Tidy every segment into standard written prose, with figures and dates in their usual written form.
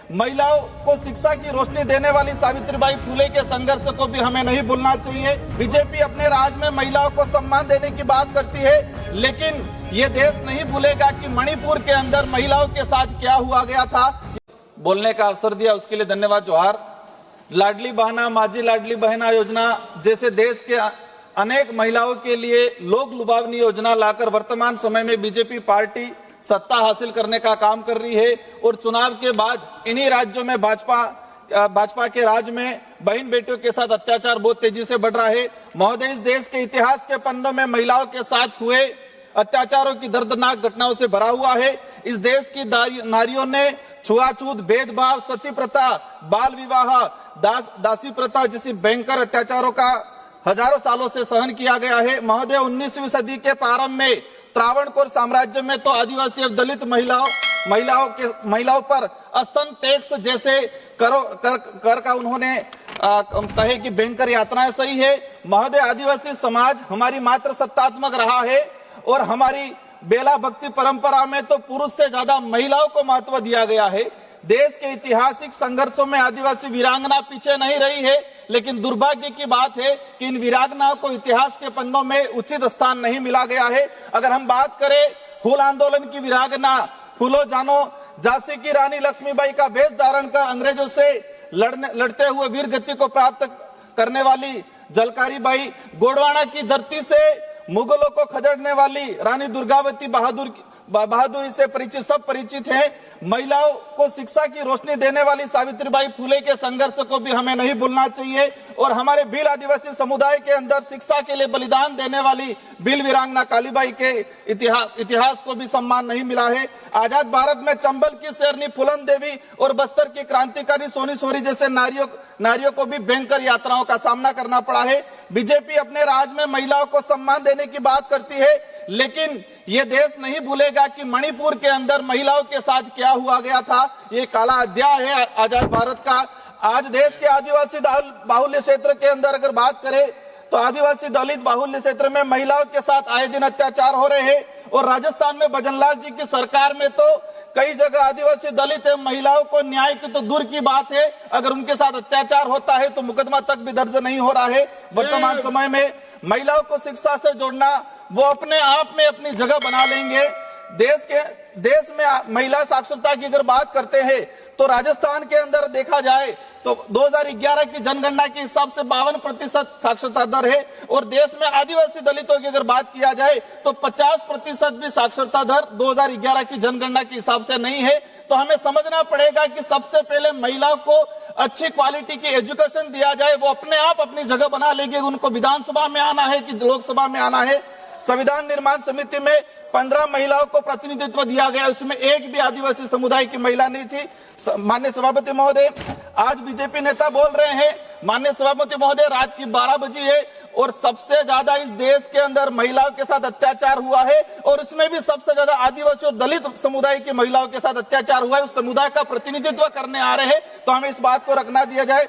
महिलाओं को शिक्षा की रोशनी देने वाली सावित्रीबाई फुले के संघर्ष को भी हमें नहीं भूलना चाहिए। बीजेपी अपने राज में महिलाओं को सम्मान देने की बात करती है, लेकिन ये देश नहीं भूलेगा कि मणिपुर के अंदर महिलाओं के साथ क्या हुआ गया था। बोलने का अवसर दिया उसके लिए धन्यवाद। जोहार। लाडली बहना माझी लाडली बहना योजना जैसे देश के अनेक महिलाओं के लिए लोक लुभावनी योजना लाकर वर्तमान समय में बीजेपी पार्टी सत्ता हासिल करने का काम कर रही है और चुनाव के बाद इन्हीं राज्यों में भाजपा के राज में बहन बेटियों के साथ अत्याचार बहुत तेजी से बढ़ रहा है। महोदय, इस देश के इतिहास के पन्नों में महिलाओं के साथ हुए अत्याचारों की दर्दनाक घटनाओं से भरा हुआ है। इस देश की नारियों ने छुआछूत, भेदभाव, सती प्रथा, बाल विवाह, दासी प्रथा जैसी भयंकर अत्याचारों का हजारों सालों से सहन किया गया है। महोदय, 19वीं सदी के प्रारंभ में त्रावणकोर साम्राज्य में तो आदिवासी और दलित महिलाओं पर स्तन टैक्स जैसे कर का उन्होंने कहे कि भयंकर यातनाएं सही है। महोदय, आदिवासी समाज हमारी मात्र सत्तात्मक रहा है और हमारी बेला भक्ति परंपरा में तो पुरुष से ज्यादा महिलाओं को महत्व दिया गया है। देश के ऐतिहासिक संघर्षों में आदिवासी वीरांगना पीछे नहीं रही है, लेकिन दुर्भाग्य की बात है कि इन वीरांगनाओं को इतिहास के पन्नों में उचित स्थान नहीं मिला गया है। अगर हम बात करें हूल आंदोलन की वीरांगना फूलो जानो, झांसी की रानी लक्ष्मीबाई का वेश धारण कर अंग्रेजों से लड़ते हुए वीर गति को प्राप्त करने वाली झलकारी बाई, गोंडवाना की धरती से मुगलों को खदेड़ने वाली रानी दुर्गावती बहादुरी से सब परिचित हैं। महिलाओं को शिक्षा की रोशनी देने वाली सावित्रीबाई फुले के संघर्ष को भी हमें नहीं भूलना चाहिए और हमारे भील आदिवासी समुदाय के अंदर शिक्षा के लिए बलिदान देने वाली भील वीरांगना कालीबाई के इतिहास को भी सम्मान नहीं मिला है। आजाद भारत में चंबल की शेरनी फूलन देवी और बस्तर की क्रांतिकारी सोनी सोरी जैसे नारियों को भी भयंकर यात्राओं का सामना करना पड़ा है। बीजेपी अपने राज में महिलाओं को सम्मान देने की बात करती है, लेकिन ये देश नहीं भूलेगा कि मणिपुर के अंदर महिलाओं के साथ क्या हुआ गया था। ये काला अध्याय है आजाद भारत का। आज देश के आदिवासी बाहुल्य क्षेत्र के अंदर अगर बात करें तो आदिवासी दलित बाहुल्य क्षेत्र में महिलाओं के साथ आए दिन अत्याचार हो रहे हैं और राजस्थान में भजनलाल जी की सरकार में तो कई जगह आदिवासी दलित एवं महिलाओं को न्याय की तो दूर की बात है, अगर उनके साथ अत्याचार होता है तो मुकदमा तक भी दर्ज नहीं हो रहा है। वर्तमान समय में महिलाओं को शिक्षा से जोड़ना वो अपने आप में अपनी जगह बना लेंगे। देश में महिला साक्षरता की अगर बात करते हैं तो राजस्थान के अंदर देखा जाए तो 2011 की जनगणना के हिसाब से 52% साक्षरता दर है और देश में आदिवासी दलितों की अगर बात किया जाए तो 50% भी साक्षरता दर 2011 की जनगणना के हिसाब से नहीं है। तो हमें समझना पड़ेगा कि सबसे पहले महिलाओं को अच्छी क्वालिटी की एजुकेशन दिया जाए, वो अपने आप अपनी जगह बना लेंगे। उनको विधानसभा में आना है कि लोकसभा में आना है। संविधान निर्माण समिति में 15 महिलाओं को प्रतिनिधित्व दिया गया, उसमें एक भी आदिवासी समुदाय की महिला नहीं थी। माननीय सभापति महोदय, आज बीजेपी नेता बोल रहे हैं, माननीय सभापति महोदय, रात की 12 बजी है और सबसे ज्यादा इस देश के अंदर महिलाओं के साथ अत्याचार हुआ है और उसमें भी सबसे ज्यादा आदिवासी और दलित समुदाय की महिलाओं के साथ अत्याचार हुआ है। उस समुदाय का प्रतिनिधित्व करने आ रहे हैं तो हमें इस बात को रखना दिया जाए।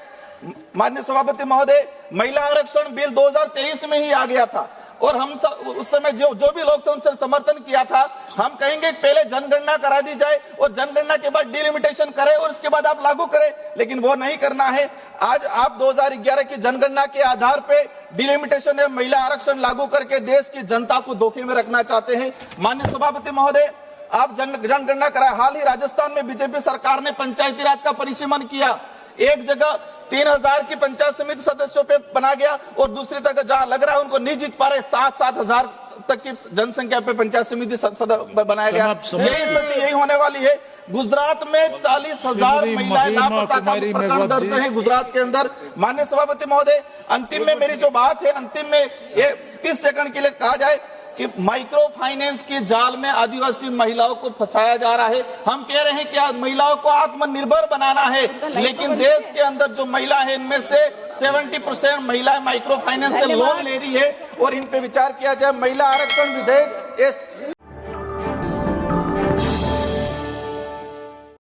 माननीय सभापति महोदय, महिला आरक्षण बिल 2023 में ही आ गया था और हम उस समय जो भी लोग थे उनसे समर्थन किया था। हम कहेंगे पहले जनगणना करा दी जाए और जनगणना के बाद डिलिमिटेशन करें और उसके बाद आप लागू करें, लेकिन वो नहीं करना है। आज आप 2011 की जनगणना के आधार पे डिलिमिटेशन या महिला आरक्षण लागू करके देश की जनता को धोखे में रखना चाहते हैं। माननीय सभापति महोदय, आप जनगणना कराए। हाल ही राजस्थान में बीजेपी सरकार ने पंचायती राज का परिसीमन किया। एक जगह 3000 की पंचायत समिति सदस्यों पे बना गया और दूसरी जगह जहां लग रहा है उनको नहीं जीत पा रहे 7,000 तक की जनसंख्या पे पंचायत समिति बनाया गया। यही स्थिति यही होने वाली है। गुजरात में 40,000 महिलाएं लापता का प्रकरण दर्ज है गुजरात के अंदर। माननीय सभापति महोदय, अंतिम में मेरी जो बात है, अंतिम में ये 30 सेकंड के लिए कहा जाए कि माइक्रो फाइनेंस के जाल में आदिवासी महिलाओं को फंसाया जा रहा है। हम कह रहे हैं कि महिलाओं को आत्मनिर्भर बनाना है, लेकिन देश के अंदर जो महिला है इनमें से 70% महिलाएं माइक्रो फाइनेंस से लोन ले रही है और इन पे विचार किया जाए। महिला आरक्षण विधेयक